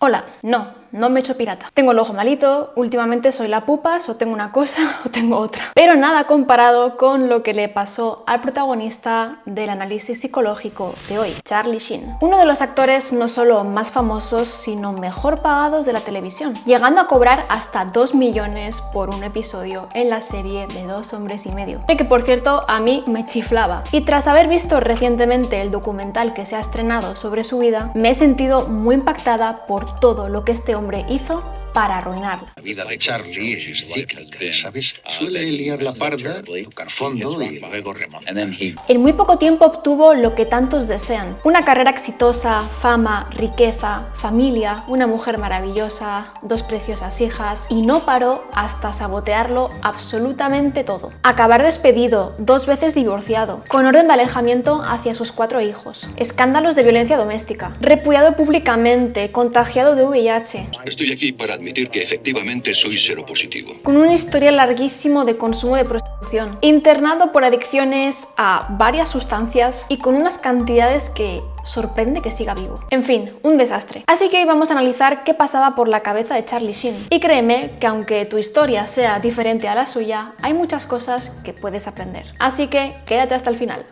Hola, no me he hecho pirata. Tengo el ojo malito, últimamente soy la pupas, o tengo una cosa o tengo otra. Pero nada comparado con lo que le pasó al protagonista del análisis psicológico de hoy, Charlie Sheen. Uno de los actores no solo más famosos, sino mejor pagados de la televisión, llegando a cobrar hasta 2 millones por un episodio en la serie de 2 hombres y medio. De que por cierto a mí me chiflaba. Y tras haber visto recientemente el documental que se ha estrenado sobre su vida, me he sentido muy impactada por todo lo que este hombre hizo para arruinarla. La vida de Charlie es cíclica, ¿sabes? Suele liar la parda, tocar fondo y luego remontar. En muy poco tiempo obtuvo lo que tantos desean: una carrera exitosa, fama, riqueza, familia, una mujer maravillosa, 2 preciosas hijas, y no paró hasta sabotearlo absolutamente todo. Acabar despedido, 2 veces divorciado, con orden de alejamiento hacia sus 4 hijos, escándalos de violencia doméstica, repudiado públicamente, contagiado de VIH. Estoy aquí para admitir que efectivamente soy seropositivo. Con un historial larguísimo de consumo de prostitución, internado por adicciones a varias sustancias y con unas cantidades que sorprende que siga vivo. En fin, un desastre. Así que hoy vamos a analizar qué pasaba por la cabeza de Charlie Sheen. Y créeme que aunque tu historia sea diferente a la suya, hay muchas cosas que puedes aprender. Así que quédate hasta el final.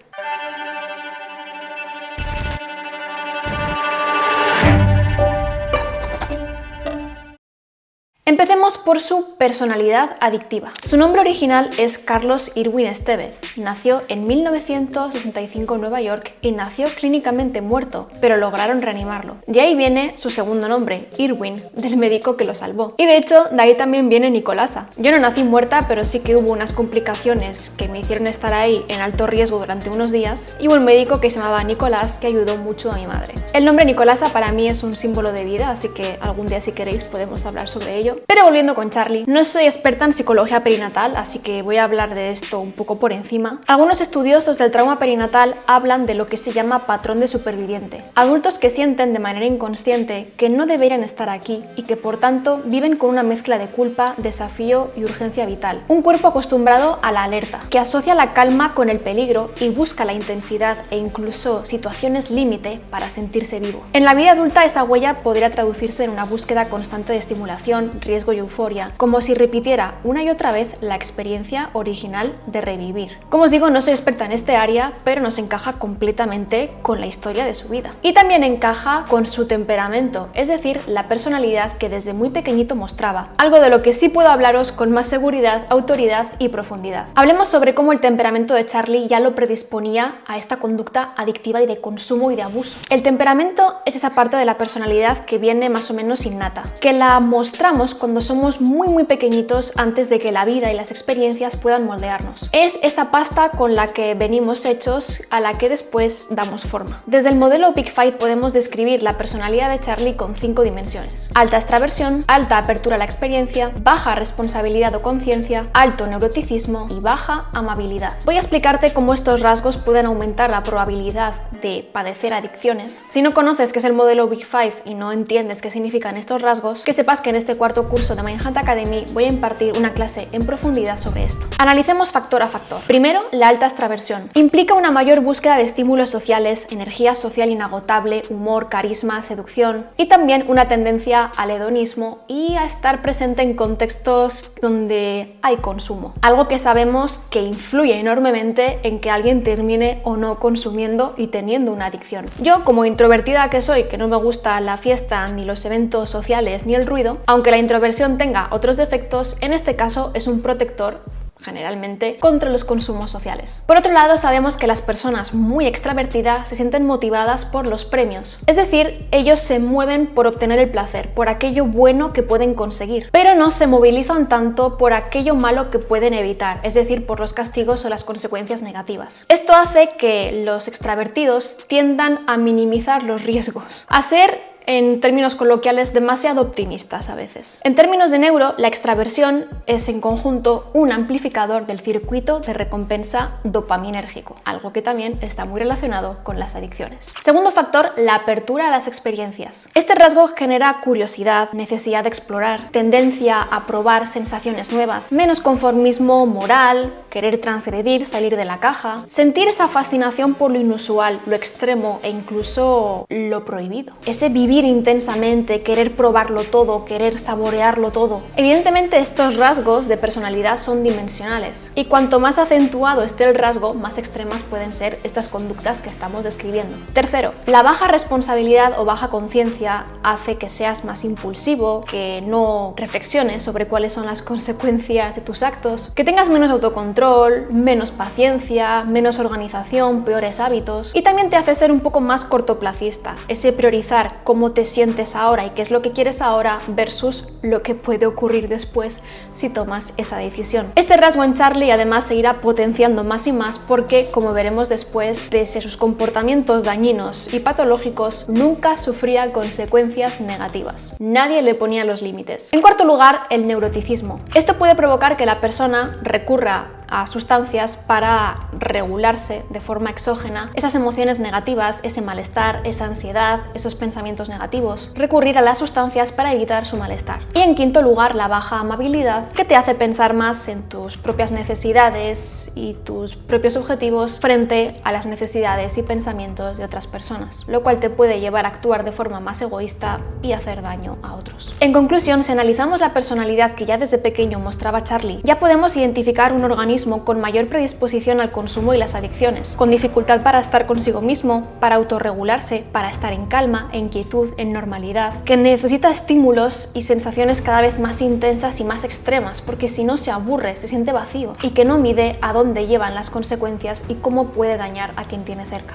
Empecemos por su personalidad adictiva. Su nombre original es Carlos Irwin Estevez. Nació en 1965 en Nueva York y nació clínicamente muerto, pero lograron reanimarlo. De ahí viene su segundo nombre, Irwin, del médico que lo salvó. Y de hecho, de ahí también viene Nicolasa. Yo no nací muerta, pero sí que hubo unas complicaciones que me hicieron estar ahí en alto riesgo durante unos días, y hubo un médico que se llamaba Nicolás que ayudó mucho a mi madre. El nombre Nicolasa para mí es un símbolo de vida, así que algún día si queréis podemos hablar sobre ello. Pero volviendo con Charlie, no soy experta en psicología perinatal, así que voy a hablar de esto un poco por encima. Algunos estudiosos del trauma perinatal hablan de lo que se llama patrón de superviviente. Adultos que sienten de manera inconsciente que no deberían estar aquí y que por tanto viven con una mezcla de culpa, desafío y urgencia vital. Un cuerpo acostumbrado a la alerta, que asocia la calma con el peligro y busca la intensidad e incluso situaciones límite para sentirse vivo. En la vida adulta esa huella podría traducirse en una búsqueda constante de estimulación, riesgo y euforia, como si repitiera una y otra vez la experiencia original de revivir. Como os digo, no soy experta en este área, pero nos encaja completamente con la historia de su vida. Y también encaja con su temperamento, es decir, la personalidad que desde muy pequeñito mostraba, algo de lo que sí puedo hablaros con más seguridad, autoridad y profundidad. Hablemos sobre cómo el temperamento de Charlie ya lo predisponía a esta conducta adictiva y de consumo y de abuso. El temperamento es esa parte de la personalidad que viene más o menos innata, que la mostramos cuando somos muy pequeñitos antes de que la vida y las experiencias puedan moldearnos. Es esa pasta con la que venimos hechos a la que después damos forma. Desde el modelo Big Five podemos describir la personalidad de Charlie con 5 dimensiones: alta extraversión, alta apertura a la experiencia, baja responsabilidad o conciencia, alto neuroticismo y baja amabilidad. Voy a explicarte cómo estos rasgos pueden aumentar la probabilidad de padecer adicciones. Si no conoces qué es el modelo Big Five y no entiendes qué significan estos rasgos, que sepas que en este cuarto curso de Mindhunt Academy voy a impartir una clase en profundidad sobre esto. Analicemos factor a factor. Primero, la alta extraversión. Implica una mayor búsqueda de estímulos sociales, energía social inagotable, humor, carisma, seducción, y también una tendencia al hedonismo y a estar presente en contextos donde hay consumo. Algo que sabemos que influye enormemente en que alguien termine o no consumiendo y teniendo una adicción. Yo, como introvertida que soy, que no me gusta la fiesta, ni los eventos sociales, ni el ruido, aunque la introversión tenga otros defectos, en este caso es un protector generalmente contra los consumos sociales. Por otro lado, sabemos que las personas muy extravertidas se sienten motivadas por los premios, es decir, ellos se mueven por obtener el placer, por aquello bueno que pueden conseguir, pero no se movilizan tanto por aquello malo que pueden evitar, es decir, por los castigos o las consecuencias negativas. Esto hace que los extravertidos tiendan a minimizar los riesgos, a ser, en términos coloquiales, demasiado optimistas a veces. En términos de neuro, la extraversión es en conjunto un amplificador del circuito de recompensa dopaminérgico, algo que también está muy relacionado con las adicciones. Segundo factor, la apertura a las experiencias. Este rasgo genera curiosidad, necesidad de explorar, tendencia a probar sensaciones nuevas, menos conformismo moral, querer transgredir, salir de la caja, sentir esa fascinación por lo inusual, lo extremo e incluso lo prohibido. Ese vivir vivir intensamente, querer probarlo todo, querer saborearlo todo. Evidentemente estos rasgos de personalidad son dimensionales y cuanto más acentuado esté el rasgo, más extremas pueden ser estas conductas que estamos describiendo. Tercero, la baja responsabilidad o baja conciencia hace que seas más impulsivo, que no reflexiones sobre cuáles son las consecuencias de tus actos, que tengas menos autocontrol, menos paciencia, menos organización, peores hábitos, y también te hace ser un poco más cortoplacista, ese priorizar cómo te sientes ahora y qué es lo que quieres ahora versus lo que puede ocurrir después si tomas esa decisión. Este rasgo en Charlie además se irá potenciando más y más porque, como veremos después, pese a sus comportamientos dañinos y patológicos, nunca sufría consecuencias negativas. Nadie le ponía los límites. En cuarto lugar, el neuroticismo. Esto puede provocar que la persona recurra a sustancias para regularse de forma exógena esas emociones negativas, ese malestar, esa ansiedad, esos pensamientos negativos. Recurrir a las sustancias para evitar su malestar. Y en quinto lugar, la baja amabilidad, que te hace pensar más en tus propias necesidades y tus propios objetivos frente a las necesidades y pensamientos de otras personas, lo cual te puede llevar a actuar de forma más egoísta y hacer daño a otros. En conclusión, si analizamos la personalidad que ya desde pequeño mostraba Charlie, ya podemos identificar un organismo con mayor predisposición al consumo y las adicciones, con dificultad para estar consigo mismo, para autorregularse, para estar en calma, en quietud, en normalidad, que necesita estímulos y sensaciones cada vez más intensas y más extremas, porque si no se aburre, se siente vacío, y que no mide a dónde llevan las consecuencias y cómo puede dañar a quien tiene cerca.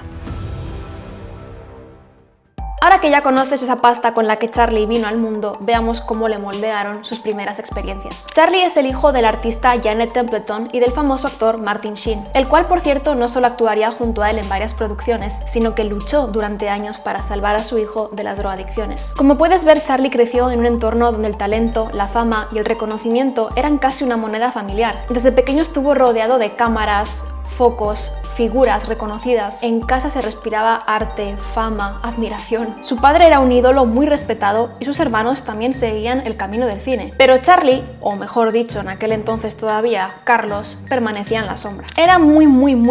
Ahora que ya conoces esa pasta con la que Charlie vino al mundo, veamos cómo le moldearon sus primeras experiencias. Charlie es el hijo del artista Janet Templeton y del famoso actor Martin Sheen, el cual, por cierto, no solo actuaría junto a él en varias producciones, sino que luchó durante años para salvar a su hijo de las drogadicciones. Como puedes ver, Charlie creció en un entorno donde el talento, la fama y el reconocimiento eran casi una moneda familiar. Desde pequeño estuvo rodeado de cámaras, focos, figuras reconocidas. En casa se respiraba arte, fama, admiración. Su padre era un ídolo muy respetado y sus hermanos también seguían el camino del cine. Pero Charlie, o mejor dicho en aquel entonces todavía, Carlos, permanecía en la sombra. Era muy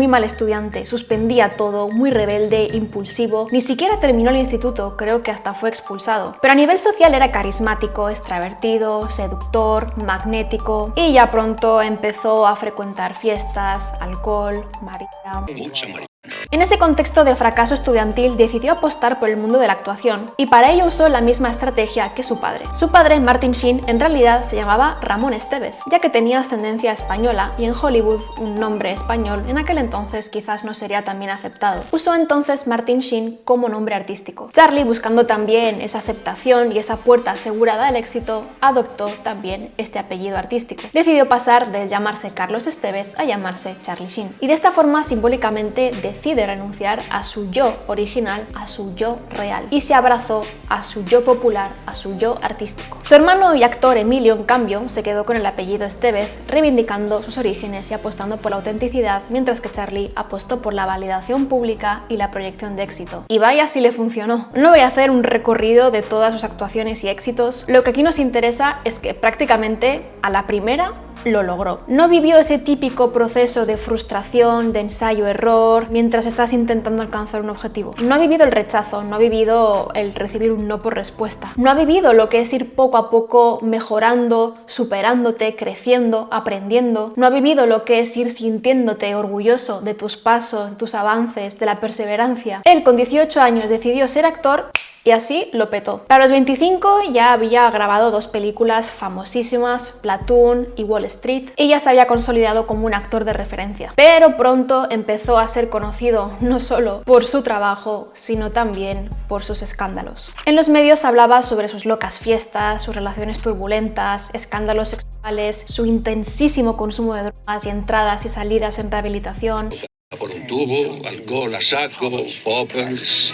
mal estudiante, suspendía todo, muy rebelde, impulsivo, ni siquiera terminó el instituto, creo que hasta fue expulsado. Pero a nivel social era carismático, extravertido, seductor, magnético y ya pronto empezó a frecuentar fiestas, alcohol, marihuana. Mucha marihuana. En ese contexto de fracaso estudiantil decidió apostar por el mundo de la actuación y para ello usó la misma estrategia que su padre. Su padre, Martin Sheen, en realidad se llamaba Ramón Estevez, ya que tenía ascendencia española y en Hollywood un nombre español en aquel entonces quizás no sería tan bien aceptado. Usó entonces Martin Sheen como nombre artístico. Charlie, buscando también esa aceptación y esa puerta asegurada al éxito, adoptó también este apellido artístico. Decidió pasar de llamarse Carlos Estevez a llamarse Charlie Sheen y de esta forma simbólicamente decide renunciar a su yo original, a su yo real y se abrazó a su yo popular, a su yo artístico. Su hermano y actor Emilio, en cambio, se quedó con el apellido Estevez, reivindicando sus orígenes y apostando por la autenticidad, mientras que Charlie apostó por la validación pública y la proyección de éxito. Y vaya si le funcionó. No voy a hacer un recorrido de todas sus actuaciones y éxitos, lo que aquí nos interesa es que prácticamente a la primera lo logró. No vivió ese típico proceso de frustración, de ensayo-error, mientras estás intentando alcanzar un objetivo. No ha vivido el rechazo, no ha vivido el recibir un no por respuesta. No ha vivido lo que es ir poco a poco mejorando, superándote, creciendo, aprendiendo. No ha vivido lo que es ir sintiéndote orgulloso de tus pasos, de tus avances, de la perseverancia. Él, con 18 años, decidió ser actor y así lo petó. Para los 25 ya había grabado 2 películas famosísimas, Platoon y Wall Street, y ya se había consolidado como un actor de referencia. Pero pronto empezó a ser conocido no solo por su trabajo, sino también por sus escándalos. En los medios hablaba sobre sus locas fiestas, sus relaciones turbulentas, escándalos sexuales, su intensísimo consumo de drogas y entradas y salidas en rehabilitación. Por un tubo, alcohol a saco, poppers.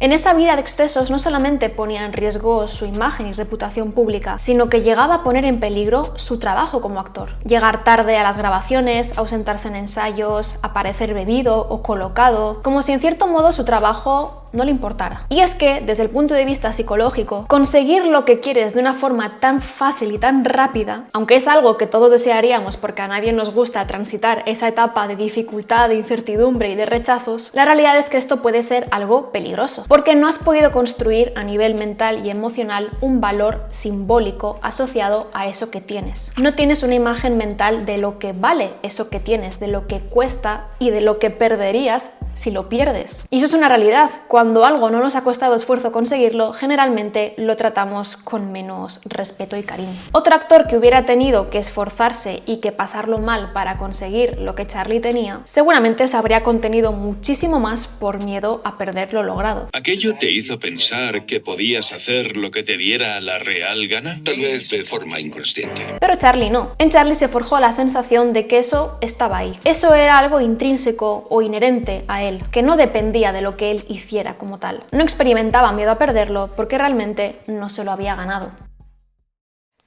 En esa vida de excesos no solamente ponía en riesgo su imagen y reputación pública, sino que llegaba a poner en peligro su trabajo como actor. Llegar tarde a las grabaciones, ausentarse en ensayos, aparecer bebido o colocado, como si en cierto modo su trabajo no le importara. Y es que, desde el punto de vista psicológico, conseguir lo que quieres de una forma tan fácil y tan rápida, aunque es algo que todos desearíamos porque a nadie nos gusta transitar esa etapa de dificultad, de incertidumbre y de rechazos, la realidad es que esto puede ser algo peligroso, porque no has podido construir a nivel mental y emocional un valor simbólico asociado a eso que tienes. No tienes una imagen mental de lo que vale eso que tienes, de lo que cuesta y de lo que perderías si lo pierdes. Y eso es una realidad. Cuando algo no nos ha costado esfuerzo conseguirlo, generalmente lo tratamos con menos respeto y cariño. Otro actor que hubiera tenido que esforzarse y que pasarlo mal para conseguir lo que Charlie tenía, seguramente se habría contenido muchísimo más por miedo a perder lo logrado. ¿Aquello te hizo pensar que podías hacer lo que te diera la real gana? Tal vez de forma inconsciente. Pero Charlie no. En Charlie se forjó la sensación de que eso estaba ahí. Eso era algo intrínseco o inherente a él, que no dependía de lo que él hiciera como tal. No experimentaba miedo a perderlo porque realmente no se lo había ganado.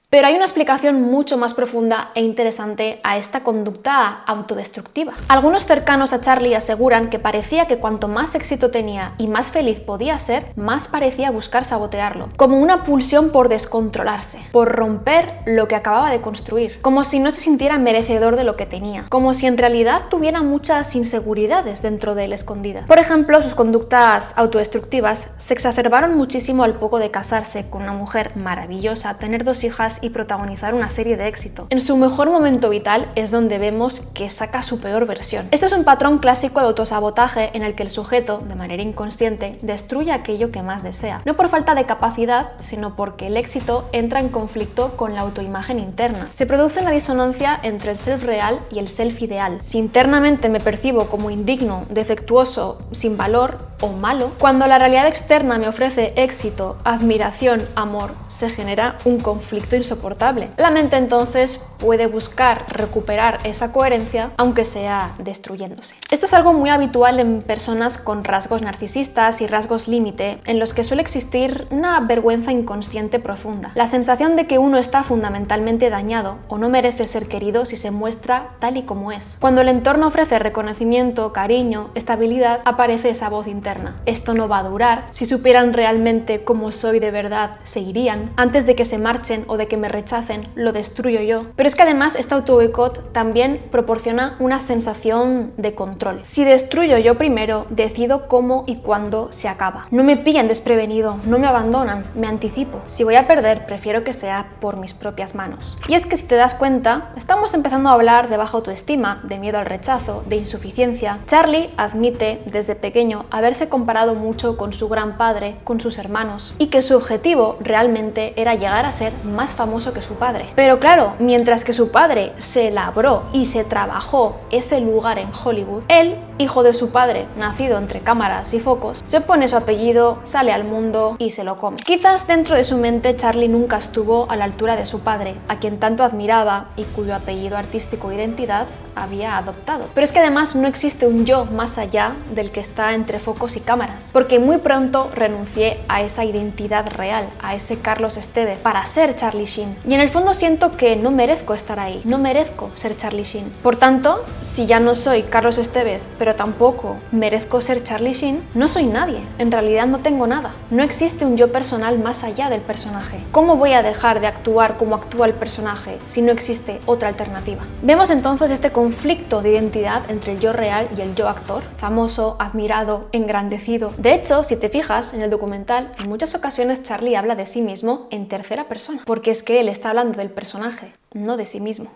Pero hay una explicación mucho más profunda e interesante a esta conducta autodestructiva. Algunos cercanos a Charlie aseguran que parecía que cuanto más éxito tenía y más feliz podía ser, más parecía buscar sabotearlo, como una pulsión por descontrolarse, por romper lo que acababa de construir, como si no se sintiera merecedor de lo que tenía, como si en realidad tuviera muchas inseguridades dentro de él escondidas. Por ejemplo, sus conductas autodestructivas se exacerbaron muchísimo al poco de casarse con una mujer maravillosa, tener 2 hijas y protagonizar una serie de éxito. En su mejor momento vital es donde vemos que saca su peor versión. Esto es un patrón clásico de autosabotaje en el que el sujeto, de manera inconsciente, destruye aquello que más desea. No por falta de capacidad, sino porque el éxito entra en conflicto con la autoimagen interna. Se produce una disonancia entre el self real y el self ideal. Si internamente me percibo como indigno, defectuoso, sin valor o malo, cuando la realidad externa me ofrece éxito, admiración, amor, se genera un conflicto insoportable. La mente entonces puede buscar recuperar esa coherencia, aunque sea destruyéndose. Esto es algo muy habitual en personas con rasgos narcisistas y rasgos límite, en los que suele existir una vergüenza inconsciente profunda. La sensación de que uno está fundamentalmente dañado o no merece ser querido si se muestra tal y como es. Cuando el entorno ofrece reconocimiento, cariño, estabilidad, aparece esa voz interna. Esto no va a durar. Si supieran realmente cómo soy de verdad, se irían. Antes de que se marchen o de que me rechacen, lo destruyo yo. Pero es que además este autoboicot también proporciona una sensación de control. Si destruyo yo primero, decido cómo y cuándo se acaba. No me pillan desprevenido, no me abandonan, me anticipo. Si voy a perder, prefiero que sea por mis propias manos. Y es que si te das cuenta, estamos empezando a hablar de baja autoestima, de miedo al rechazo, de insuficiencia. Charlie admite desde pequeño haberse comparado mucho con su gran padre, con sus hermanos, y que su objetivo realmente era llegar a ser más famoso que su padre. Pero claro, mientras que su padre se labró y se trabajó ese lugar en Hollywood, él, hijo de su padre, nacido entre cámaras y focos, se pone su apellido, sale al mundo y se lo come. Quizás dentro de su mente Charlie nunca estuvo a la altura de su padre, a quien tanto admiraba y cuyo apellido artístico e identidad había adoptado. Pero es que además no existe un yo más allá del que está entre focos y cámaras, porque muy pronto renuncié a esa identidad real, a ese Carlos Estevez, para ser Charlie Sheen. Y en el fondo siento que no merezco estar ahí, no merezco ser Charlie Sheen. Por tanto, si ya no soy Carlos Estevez, pero tampoco merezco ser Charlie Sheen, no soy nadie. En realidad no tengo nada. No existe un yo personal más allá del personaje. ¿Cómo voy a dejar de actuar como actúa el personaje si no existe otra alternativa? Vemos entonces este conflicto de identidad entre el yo real y el yo actor, famoso, admirado, engrandecido. De hecho, si te fijas en el documental, en muchas ocasiones Charlie habla de sí mismo en tercera persona, porque es que él está hablando del personaje, no de sí mismo.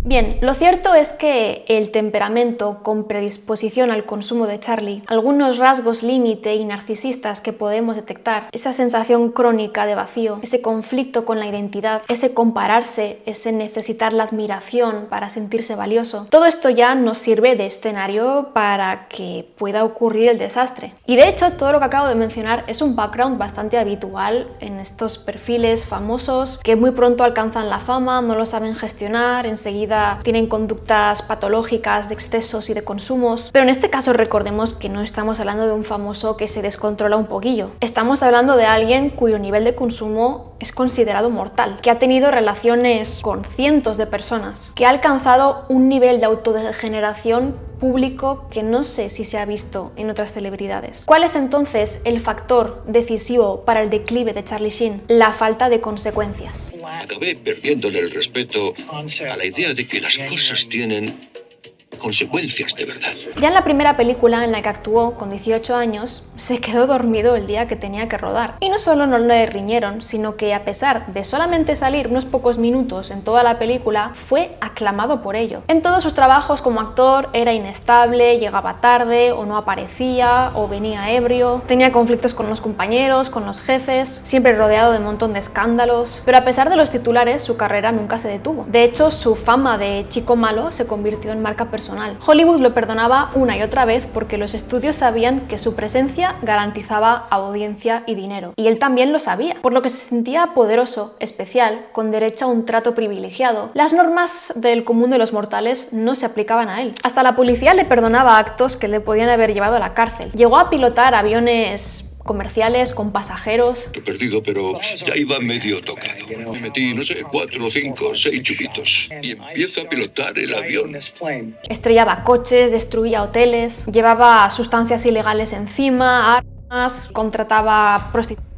Bien, lo cierto es que el temperamento con predisposición al consumo de Charlie, algunos rasgos límite y narcisistas que podemos detectar, esa sensación crónica de vacío, ese conflicto con la identidad, ese compararse, ese necesitar la admiración para sentirse valioso, todo esto ya nos sirve de escenario para que pueda ocurrir el desastre. Y de hecho, todo lo que acabo de mencionar es un background bastante habitual en estos perfiles famosos que muy pronto alcanzan la fama, no lo saben gestionar, enseguida tienen conductas patológicas de excesos y de consumos. Pero en este caso recordemos que no estamos hablando de un famoso que se descontrola un poquillo. Estamos hablando de alguien cuyo nivel de consumo es considerado mortal, que ha tenido relaciones con cientos de personas, que ha alcanzado un nivel de autodegeneración público que no sé si se ha visto en otras celebridades. ¿Cuál es entonces el factor decisivo para el declive de Charlie Sheen? La falta de consecuencias. Acabé perdiéndole el respeto a la idea de que las cosas tienen consecuencias de verdad. Ya en la primera película en la que actuó, con 18 años, se quedó dormido el día que tenía que rodar. Y no solo no le riñeron, sino que a pesar de solamente salir unos pocos minutos en toda la película, fue aclamado por ello. En todos sus trabajos como actor era inestable, llegaba tarde o no aparecía o venía ebrio, tenía conflictos con los compañeros, con los jefes, siempre rodeado de un montón de escándalos. Pero a pesar de los titulares, su carrera nunca se detuvo. De hecho, su fama de chico malo se convirtió en marca personal. Hollywood lo perdonaba una y otra vez porque los estudios sabían que su presencia garantizaba audiencia y dinero. Y él también lo sabía, por lo que se sentía poderoso, especial, con derecho a un trato privilegiado. Las normas del común de los mortales no se aplicaban a él. Hasta la policía le perdonaba actos que le podían haber llevado a la cárcel. Llegó a pilotar aviones comerciales con pasajeros. He perdido, pero ya iba medio tocado. Me metí, no sé, 4, 5, 6 chupitos. Y empiezo a pilotar el avión. Estrellaba coches, destruía hoteles, llevaba sustancias ilegales encima, armas, contrataba prostitutas,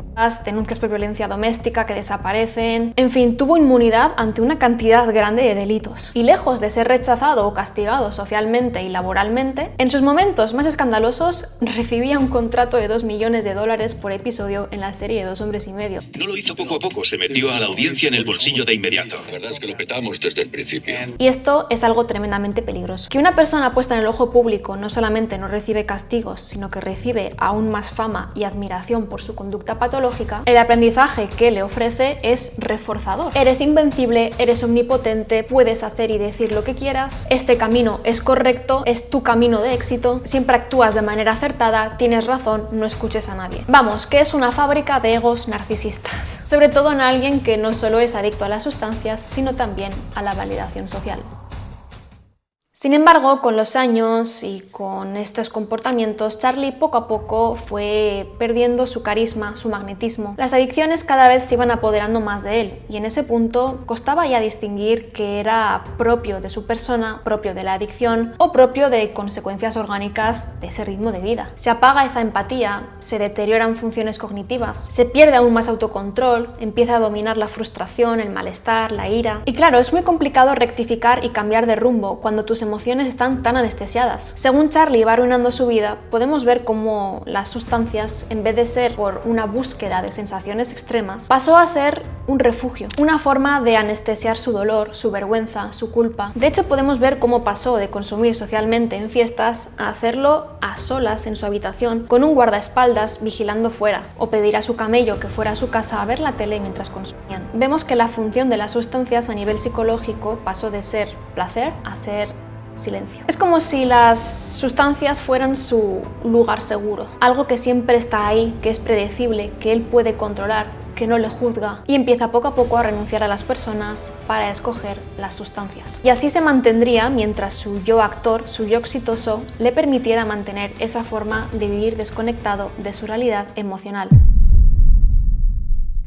denuncias por violencia doméstica que desaparecen. En fin, tuvo inmunidad ante una cantidad grande de delitos. Y lejos de ser rechazado o castigado socialmente y laboralmente, en sus momentos más escandalosos recibía un contrato de $2 millones por episodio en la serie de 2 hombres y medio. No lo hizo poco a poco, se metió a la audiencia en el bolsillo de inmediato. La verdad es que lo petamos desde el principio. Y esto es algo tremendamente peligroso. Que una persona puesta en el ojo público no solamente no recibe castigos, sino que recibe aún más fama y admiración por su conducta patológica, el aprendizaje que le ofrece es reforzador. Eres invencible, eres omnipotente, puedes hacer y decir lo que quieras, este camino es correcto, es tu camino de éxito, siempre actúas de manera acertada, tienes razón, no escuches a nadie. Vamos, que es una fábrica de egos narcisistas, sobre todo en alguien que no solo es adicto a las sustancias, sino también a la validación social. Sin embargo, con los años y con estos comportamientos, Charlie poco a poco fue perdiendo su carisma, su magnetismo. Las adicciones cada vez se iban apoderando más de él y en ese punto costaba ya distinguir que era propio de su persona, propio de la adicción o propio de consecuencias orgánicas de ese ritmo de vida. Se apaga esa empatía, se deterioran funciones cognitivas, se pierde aún más autocontrol, empieza a dominar la frustración, el malestar, la ira. Y claro, es muy complicado rectificar y cambiar de rumbo cuando tus emociones están tan anestesiadas. Según Charlie va arruinando su vida, podemos ver cómo las sustancias, en vez de ser por una búsqueda de sensaciones extremas, pasó a ser un refugio, una forma de anestesiar su dolor, su vergüenza, su culpa. De hecho, podemos ver cómo pasó de consumir socialmente en fiestas a hacerlo a solas en su habitación, con un guardaespaldas vigilando fuera, o pedir a su camello que fuera a su casa a ver la tele mientras consumían. Vemos que la función de las sustancias a nivel psicológico pasó de ser placer a ser silencio. Es como si las sustancias fueran su lugar seguro, algo que siempre está ahí, que es predecible, que él puede controlar, que no le juzga, y empieza poco a poco a renunciar a las personas para escoger las sustancias. Y así se mantendría mientras su yo actor, su yo exitoso, le permitiera mantener esa forma de vivir desconectado de su realidad emocional.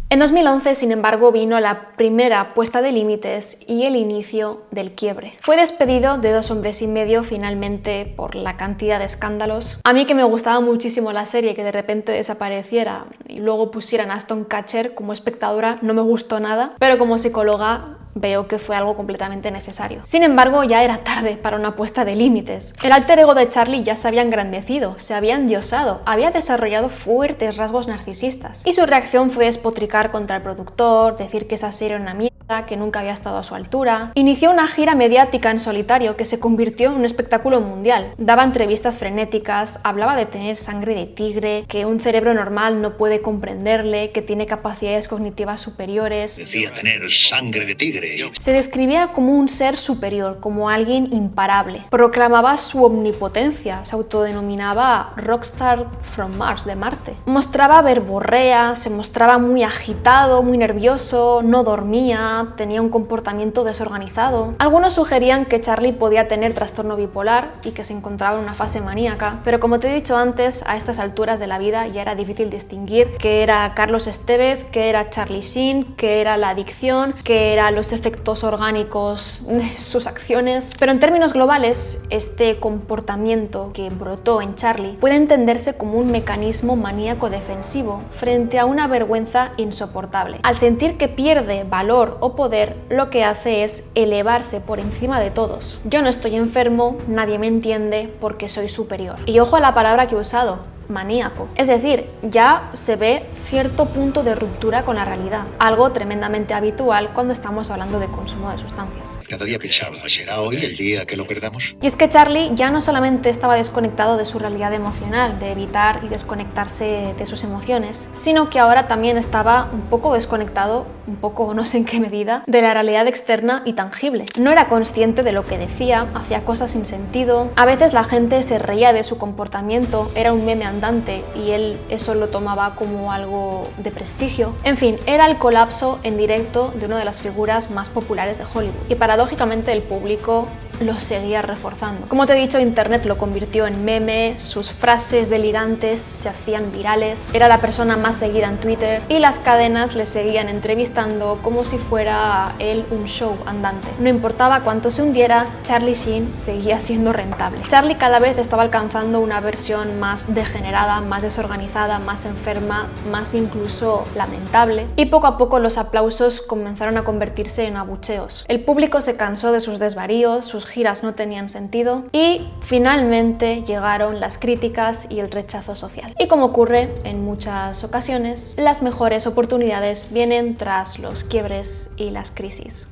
En 2011, sin embargo, vino la primera puesta de límites y el inicio del quiebre. Fue despedido de 2 hombres y medio finalmente por la cantidad de escándalos. A mí, que me gustaba muchísimo la serie, que de repente desapareciera y luego pusieran a Ashton Kutcher como espectadora, no me gustó nada, pero como psicóloga veo que fue algo completamente necesario. Sin embargo, ya era tarde para una puesta de límites. El alter ego de Charlie ya se había engrandecido, se había endiosado, había desarrollado fuertes rasgos narcisistas. Y su reacción fue despotricar contra el productor, decir que esa serie era una mierda, que nunca había estado a su altura. Inició una gira mediática en solitario que se convirtió en un espectáculo mundial. Daba entrevistas frenéticas, hablaba de tener sangre de tigre, que un cerebro normal no puede comprenderle, que tiene capacidades cognitivas superiores. Decía tener sangre de tigre. Se describía como un ser superior, como alguien imparable. Proclamaba su omnipotencia, se autodenominaba Rockstar from Mars, de Marte. Mostraba verborrea, se mostraba muy agitado, muy nervioso, no dormía, persona, tenía un comportamiento desorganizado. Algunos sugerían que Charlie podía tener trastorno bipolar y que se encontraba en una fase maníaca, pero como te he dicho antes, a estas alturas de la vida ya era difícil distinguir qué era Carlos Estévez, qué era Charlie Sheen, qué era la adicción, qué eran los efectos orgánicos de sus acciones. Pero en términos globales, este comportamiento que brotó en Charlie puede entenderse como un mecanismo maníaco defensivo frente a una vergüenza insoportable. Al sentir que pierde valor o poder, lo que hace es elevarse por encima de todos. Yo no estoy enfermo, nadie me entiende porque soy superior. Y ojo a la palabra que he usado, maníaco. Es decir, ya se ve cierto punto de ruptura con la realidad, algo tremendamente habitual cuando estamos hablando de consumo de sustancias. Cada día pensaba, ¿será hoy el día que lo perdamos? Y es que Charlie ya no solamente estaba desconectado de su realidad emocional, de evitar y desconectarse de sus emociones, sino que ahora también estaba un poco desconectado, un poco no sé en qué medida, de la realidad externa y tangible. No era consciente de lo que decía, hacía cosas sin sentido, a veces la gente se reía de su comportamiento, era un meme andante y él eso lo tomaba como algo de prestigio. En fin, era el colapso en directo de una de las figuras más populares de Hollywood. Y paradójicamente el público lo seguía reforzando. Como te he dicho, Internet lo convirtió en meme, sus frases delirantes se hacían virales, era la persona más seguida en Twitter y las cadenas le seguían entrevistando como si fuera él un show andante. No importaba cuánto se hundiera, Charlie Sheen seguía siendo rentable. Charlie cada vez estaba alcanzando una versión más degenerada, más desorganizada, más enferma, más incluso lamentable, y poco a poco los aplausos comenzaron a convertirse en abucheos. El público se cansó de sus desvaríos, sus giras no tenían sentido y finalmente llegaron las críticas y el rechazo social. Y como ocurre en muchas ocasiones, las mejores oportunidades vienen tras los quiebres y las crisis.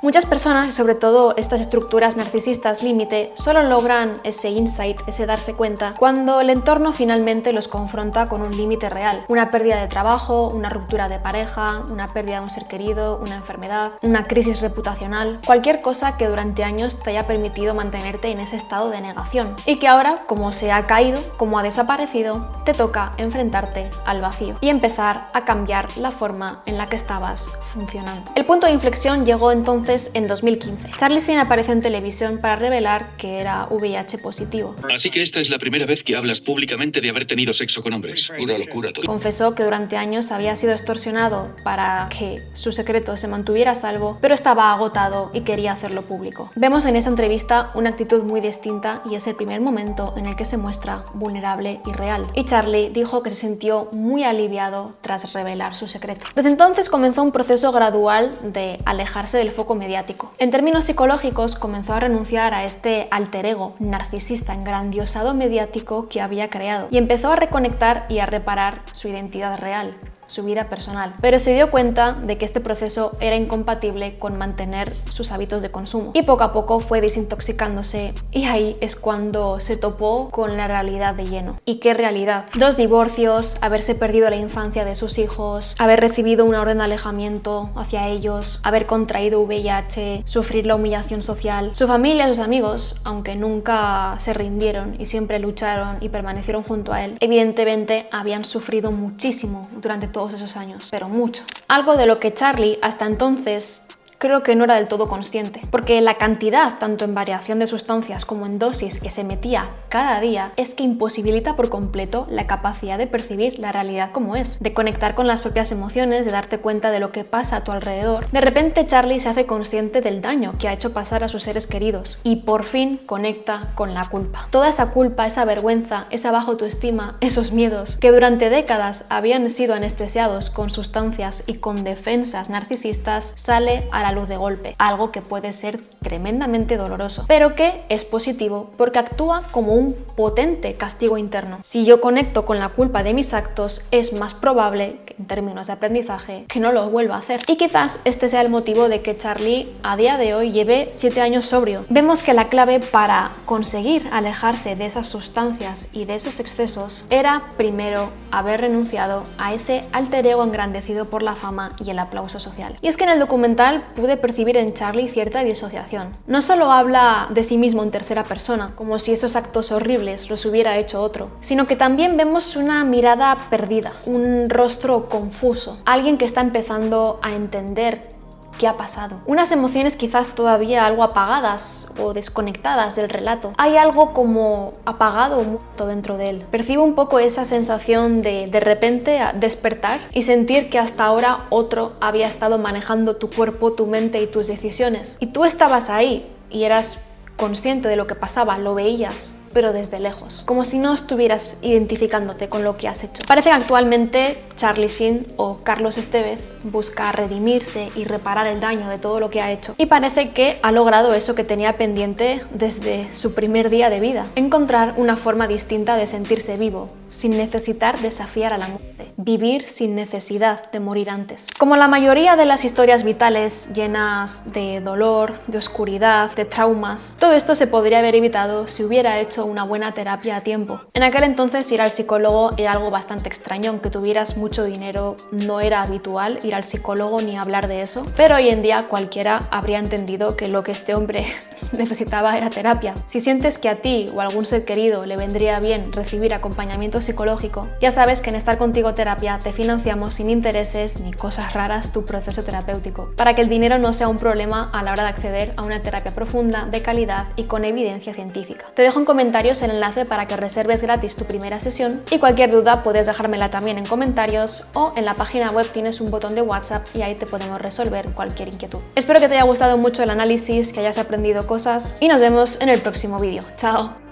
Muchas personas, y sobre todo estas estructuras narcisistas límite, solo logran ese insight, ese darse cuenta, cuando el entorno finalmente los confronta con un límite real. Una pérdida de trabajo, una ruptura de pareja, una pérdida de un ser querido, una enfermedad, una crisis reputacional, cualquier cosa que durante años te haya permitido mantenerte en ese estado de negación. Y que ahora, como se ha caído, como ha desaparecido, te toca enfrentarte al vacío y empezar a cambiar la forma en la que estabas funcionando. El punto de inflexión llegó entonces en 2015. Charlie Sheen apareció en televisión para revelar que era VIH positivo. Así que esta es la primera vez que hablas públicamente de haber tenido sexo con hombres. Una locura total. Confesó que durante años había sido extorsionado para que su secreto se mantuviera a salvo, pero estaba agotado y quería hacerlo público. Vemos en esta entrevista una actitud muy distinta y es el primer momento en el que se muestra vulnerable y real. Y Charlie dijo que se sintió muy aliviado tras revelar su secreto. Desde entonces comenzó un proceso gradual de alejarse del foco mediático. En términos psicológicos, comenzó a renunciar a este alter ego narcisista engrandioso mediático que había creado y empezó a reconectar y a reparar su identidad real, su vida personal, pero se dio cuenta de que este proceso era incompatible con mantener sus hábitos de consumo y poco a poco fue desintoxicándose y ahí es cuando se topó con la realidad de lleno. ¿Y qué realidad? 2 divorcios, haberse perdido la infancia de sus hijos, haber recibido una orden de alejamiento hacia ellos, haber contraído VIH, sufrir la humillación social. Su familia y sus amigos, aunque nunca se rindieron y siempre lucharon y permanecieron junto a él, evidentemente habían sufrido muchísimo durante todos esos años, pero mucho. Algo de lo que Charlie hasta entonces creo que no era del todo consciente, porque la cantidad, tanto en variación de sustancias como en dosis que se metía cada día, es que imposibilita por completo la capacidad de percibir la realidad como es, de conectar con las propias emociones, de darte cuenta de lo que pasa a tu alrededor. De repente Charlie se hace consciente del daño que ha hecho pasar a sus seres queridos y por fin conecta con la culpa. Toda esa culpa, esa vergüenza, esa baja autoestima, esos miedos que durante décadas habían sido anestesiados con sustancias y con defensas narcisistas, sale a la luz de golpe, algo que puede ser tremendamente doloroso, pero que es positivo porque actúa como un potente castigo interno. Si yo conecto con la culpa de mis actos, es más probable, en términos de aprendizaje, que no lo vuelva a hacer. Y quizás este sea el motivo de que Charlie a día de hoy lleve 7 años sobrio. Vemos que la clave para conseguir alejarse de esas sustancias y de esos excesos era primero haber renunciado a ese alter ego engrandecido por la fama y el aplauso social. Y es que en el documental pude percibir en Charlie cierta disociación. No solo habla de sí mismo en tercera persona, como si esos actos horribles los hubiera hecho otro, sino que también vemos una mirada perdida, un rostro confuso, alguien que está empezando a entender qué ha pasado. Unas emociones quizás todavía algo apagadas o desconectadas del relato. Hay algo como apagado o muerto dentro de él. Percibo un poco esa sensación de repente despertar y sentir que hasta ahora otro había estado manejando tu cuerpo, tu mente y tus decisiones. Y tú estabas ahí y eras consciente de lo que pasaba, lo veías, pero desde lejos, como si no estuvieras identificándote con lo que has hecho. Parece que actualmente Charlie Sheen o Carlos Estevez busca redimirse y reparar el daño de todo lo que ha hecho, y parece que ha logrado eso que tenía pendiente desde su primer día de vida: encontrar una forma distinta de sentirse vivo, sin necesitar desafiar a la muerte, vivir sin necesidad de morir antes. Como la mayoría de las historias vitales llenas de dolor, de oscuridad, de traumas, todo esto se podría haber evitado si hubiera hecho una buena terapia a tiempo. En aquel entonces ir al psicólogo era algo bastante extraño, aunque tuvieras mucho dinero no era habitual ir al psicólogo ni hablar de eso, pero hoy en día cualquiera habría entendido que lo que este hombre necesitaba era terapia. Si sientes que a ti o a algún ser querido le vendría bien recibir acompañamiento psicológico, ya sabes que en Estar Contigo Terapia te financiamos sin intereses ni cosas raras tu proceso terapéutico, para que el dinero no sea un problema a la hora de acceder a una terapia profunda, de calidad y con evidencia científica. Te dejo en comentarios el enlace para que reserves gratis tu primera sesión, y cualquier duda puedes dejármela también en comentarios, o en la página web tienes un botón de WhatsApp y ahí te podemos resolver cualquier inquietud. Espero que te haya gustado mucho el análisis, que hayas aprendido cosas y nos vemos en el próximo vídeo. ¡Chao!